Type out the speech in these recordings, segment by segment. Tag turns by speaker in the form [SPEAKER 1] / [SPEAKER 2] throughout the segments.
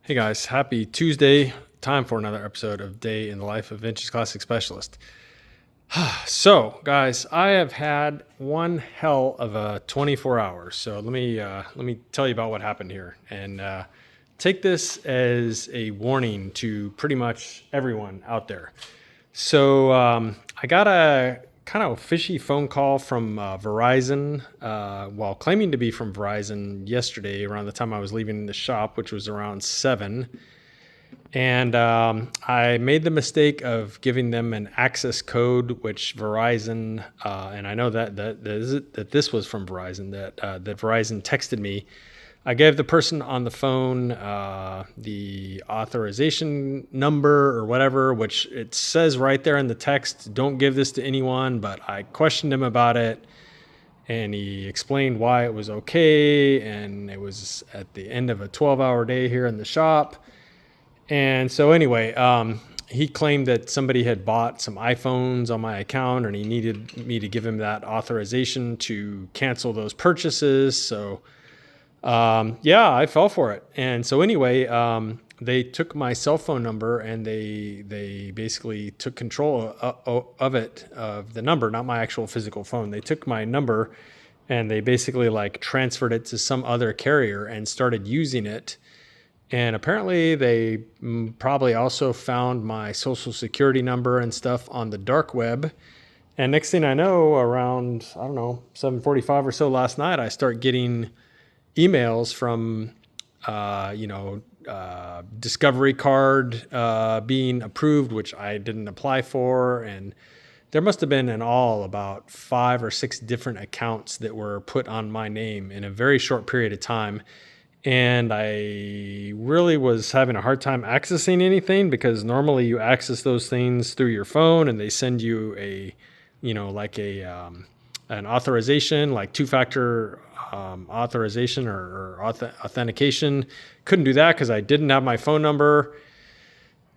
[SPEAKER 1] Hey guys, happy Tuesday. Time for another episode of Day in the Life of Vintage Classic Specialist. So, guys, I have had one hell of a 24 hours. So let me tell you about what happened here, and take this as a warning to pretty much everyone out there. So I got a kind of fishy phone call from Verizon, while claiming to be from Verizon yesterday around the time I was leaving the shop, which was around 7. And I made the mistake of giving them an access code, which Verizon, and I know that this was from Verizon, that Verizon texted me. I gave the person on the phone the authorization number or whatever, which it says right there in the text, don't give this to anyone, but I questioned him about it, and he explained why it was okay, and it was at the end of a 12-hour day here in the shop. And so anyway, he claimed that somebody had bought some iPhones on my account, and he needed me to give him that authorization to cancel those purchases. So yeah, I fell for it. And so anyway, they took my cell phone number, and they basically took control of it, of the number, not my actual physical phone. They took my number and they basically like transferred it to some other carrier and started using it. And apparently they probably also found my social security number and stuff on the dark web. And next thing I know, around, 7:45 or so last night, I start getting emails from, Discovery card being approved, which I didn't apply for. And there must have been in all about 5 or 6 different accounts that were put on my name in a very short period of time. And I really was having a hard time accessing anything, because normally you access those things through your phone and they send you an authorization, like two-factor authorization or authentication. Couldn't do that because I didn't have my phone number.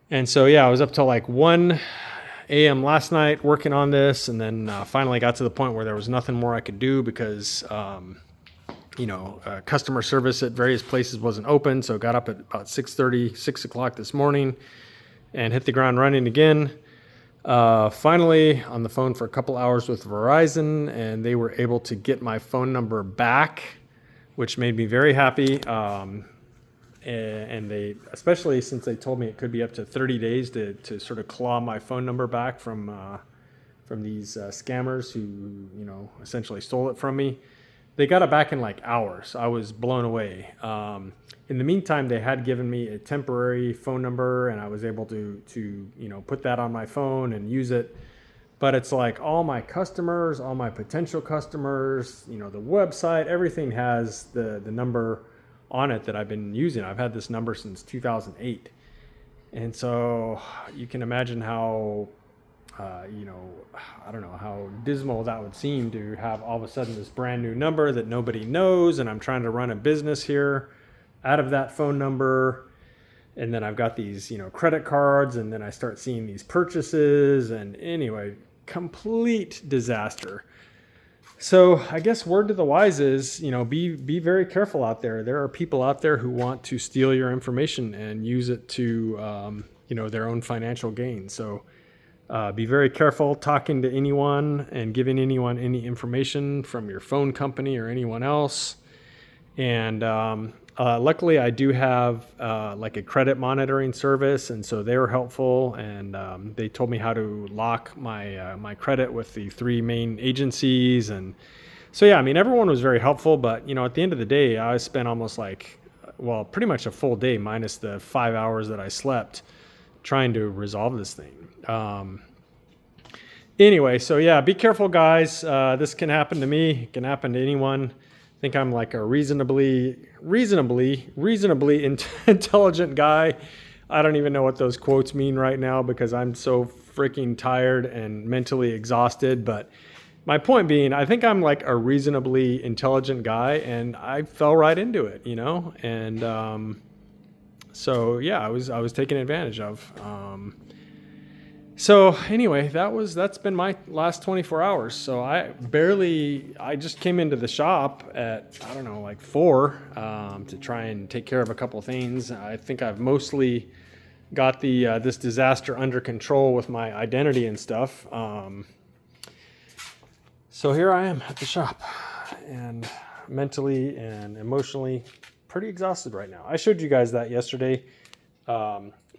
[SPEAKER 1] And so, yeah, I was up till like 1 a.m. last night working on this, and then finally got to the point where there was nothing more I could do because customer service at various places wasn't open. So got up at about 6:30, 6 o'clock this morning and hit the ground running again. Finally on the phone for a couple hours with Verizon, and they were able to get my phone number back, which made me very happy. And they, especially since they told me it could be up to 30 days to sort of claw my phone number back from these scammers who, essentially stole it from me. They got it back in like hours. I was blown away. In the meantime, they had given me a temporary phone number, and I was able to put that on my phone and use it. But it's like all my customers, all my potential customers, the website, everything has the number on it that I've been using. I've had this number since 2008. And so you can imagine how I don't know how dismal that would seem to have all of a sudden this brand new number that nobody knows, and I'm trying to run a business here out of that phone number. And then I've got these, credit cards, and then I start seeing these purchases, and anyway, complete disaster. So I guess word to the wise is, be very careful out there. There are people out there who want to steal your information and use it to, their own financial gain. So be very careful talking to anyone and giving anyone any information from your phone company or anyone else. And luckily, I do have like a credit monitoring service, and so they were helpful. And they told me how to lock my credit with the 3 main agencies. And so, yeah, everyone was very helpful. But at the end of the day, I spent almost pretty much a full day minus the 5 hours that I slept trying to resolve this thing. Anyway, so yeah, be careful, guys. This can happen to me. It can happen to anyone. I think I'm like a reasonably intelligent guy. I don't even know what those quotes mean right now because I'm so freaking tired and mentally exhausted. But my point being, I think I'm like a reasonably intelligent guy, and I fell right into it, And so yeah, I was taken advantage of. So anyway, that's been my last 24 hours. So I just came into the shop at, I don't know, like 4 to try and take care of a couple things. I think I've mostly got the this disaster under control with my identity and stuff. So here I am at the shop, and mentally and emotionally pretty exhausted right now. I showed you guys that yesterday.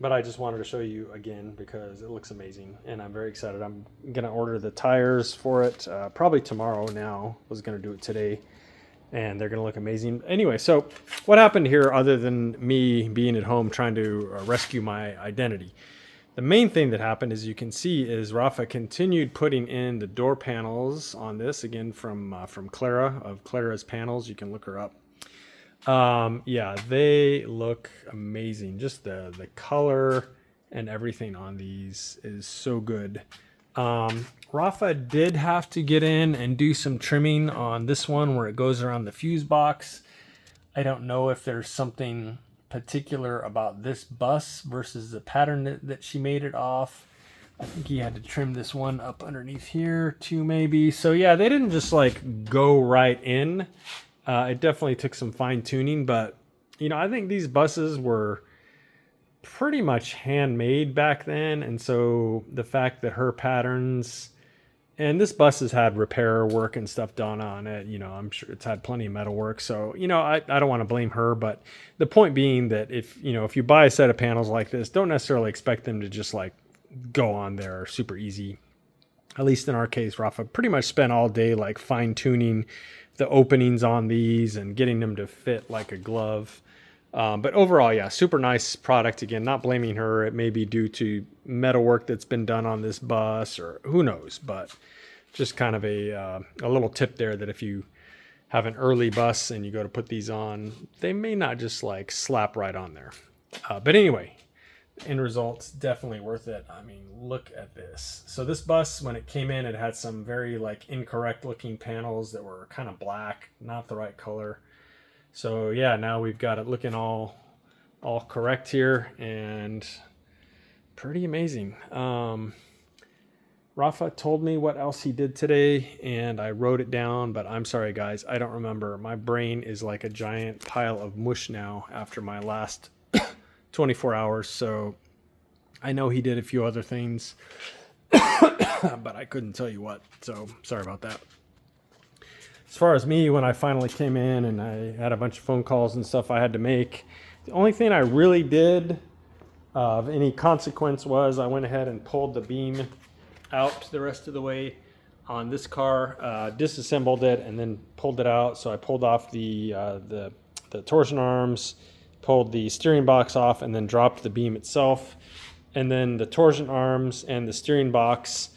[SPEAKER 1] But I just wanted to show you again because it looks amazing and I'm very excited. I'm going to order the tires for it probably tomorrow now. I was going to do it today and they're going to look amazing. Anyway, so what happened here other than me being at home trying to rescue my identity? The main thing that happened, as you can see, is Rafa continued putting in the door panels on this, again from Clara, of Clara's Panels. You can look her up. Yeah, they look amazing. Just the color and everything on these is so good. Rafa did have to get in and do some trimming on this one where it goes around the fuse box. I don't know if there's something particular about this bus versus the pattern that she made it off. I think he had to trim this one up underneath here too, maybe. So yeah, they didn't just like go right in. It definitely took some fine tuning, but you know, I think these buses were pretty much handmade back then. And so the fact that her patterns, and this bus has had repair work and stuff done on it, you know, I'm sure it's had plenty of metal work. So, you know, I don't want to blame her, but the point being that if you buy a set of panels like this, don't necessarily expect them to just like go on there super easy. At least in our case, Rafa pretty much spent all day like fine tuning the openings on these and getting them to fit like a glove. But overall, yeah, super nice product. Again, not blaming her. It may be due to metal work that's been done on this bus or who knows, but just kind of a little tip there that if you have an early bus and you go to put these on, they may not just like slap right on there. But anyway, end results definitely worth it. I mean, look at this. So this bus, when it came in, it had some very like incorrect looking panels that were kind of black, not the right color. So yeah, now we've got it looking all correct here and pretty amazing. Rafa told me what else he did today and I wrote it down, but I'm sorry guys, I don't remember. My brain is like a giant pile of mush now after my last 24 hours. So I know he did a few other things, but I couldn't tell you what. So sorry about that. As far as me, when I finally came in and I had a bunch of phone calls and stuff I had to make, the only thing I really did of any consequence was I went ahead and pulled the beam out the rest of the way on this car, disassembled it and then pulled it out. So I pulled off the torsion arms, pulled the steering box off and then dropped the beam itself. And then the torsion arms and the steering box,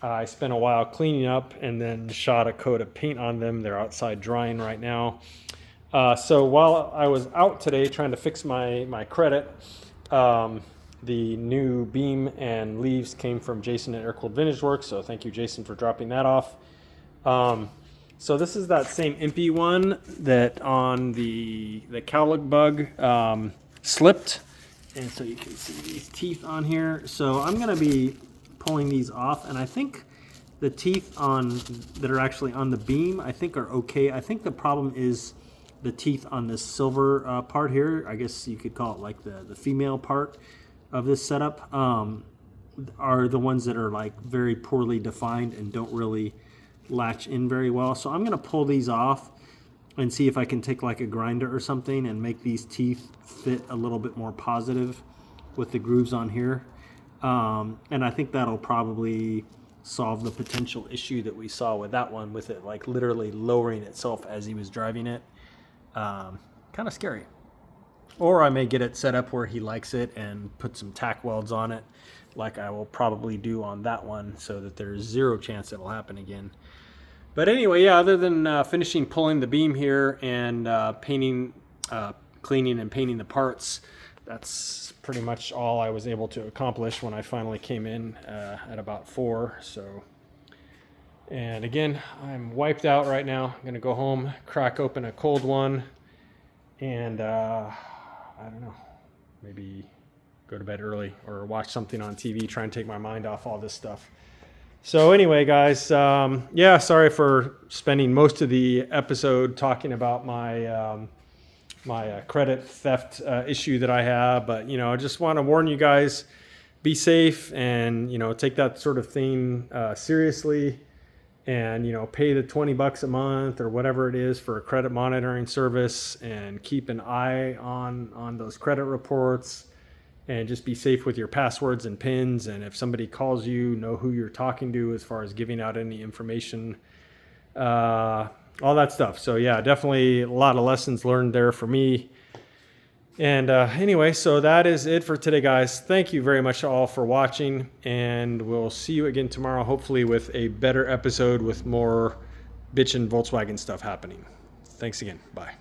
[SPEAKER 1] I spent a while cleaning up and then shot a coat of paint on them. They're outside drying right now. So while I was out today trying to fix my credit, the new beam and leaves came from Jason at Air Cooled Vintage Works. So thank you, Jason, for dropping that off. So this is that same impy one that on the cowlick bug slipped. And so you can see these teeth on here. So I'm going to be pulling these off. And I think the teeth that are actually on the beam, I think are okay. I think the problem is the teeth on this silver part here. I guess you could call it like the female part of this setup are the ones that are like very poorly defined and don't really latch in very well. So I'm going to pull these off and see if I can take like a grinder or something and make these teeth fit a little bit more positive with the grooves on here. And I think that'll probably solve the potential issue that we saw with that one, with it like literally lowering itself as he was driving it. Kind of scary. Or I may get it set up where he likes it and put some tack welds on it, like I will probably do on that one, so that there's zero chance it'll happen again. But anyway, yeah, other than finishing pulling the beam here and cleaning and painting the parts, that's pretty much all I was able to accomplish when I finally came in at about 4. So, and again, I'm wiped out right now. I'm gonna go home, crack open a cold one, and I don't know, maybe go to bed early or watch something on TV, try and take my mind off all this stuff. So anyway, guys, yeah, sorry for spending most of the episode talking about my my credit theft issue that I have, but I just want to warn you guys, be safe and take that sort of thing seriously, and pay the $20 a month or whatever it is for a credit monitoring service, and keep an eye on those credit reports. And just be safe with your passwords and PINs. And if somebody calls you, know who you're talking to as far as giving out any information, all that stuff. So yeah, definitely a lot of lessons learned there for me. And anyway, so that is it for today, guys. Thank you very much all for watching. And we'll see you again tomorrow, hopefully with a better episode with more bitchin' Volkswagen stuff happening. Thanks again. Bye.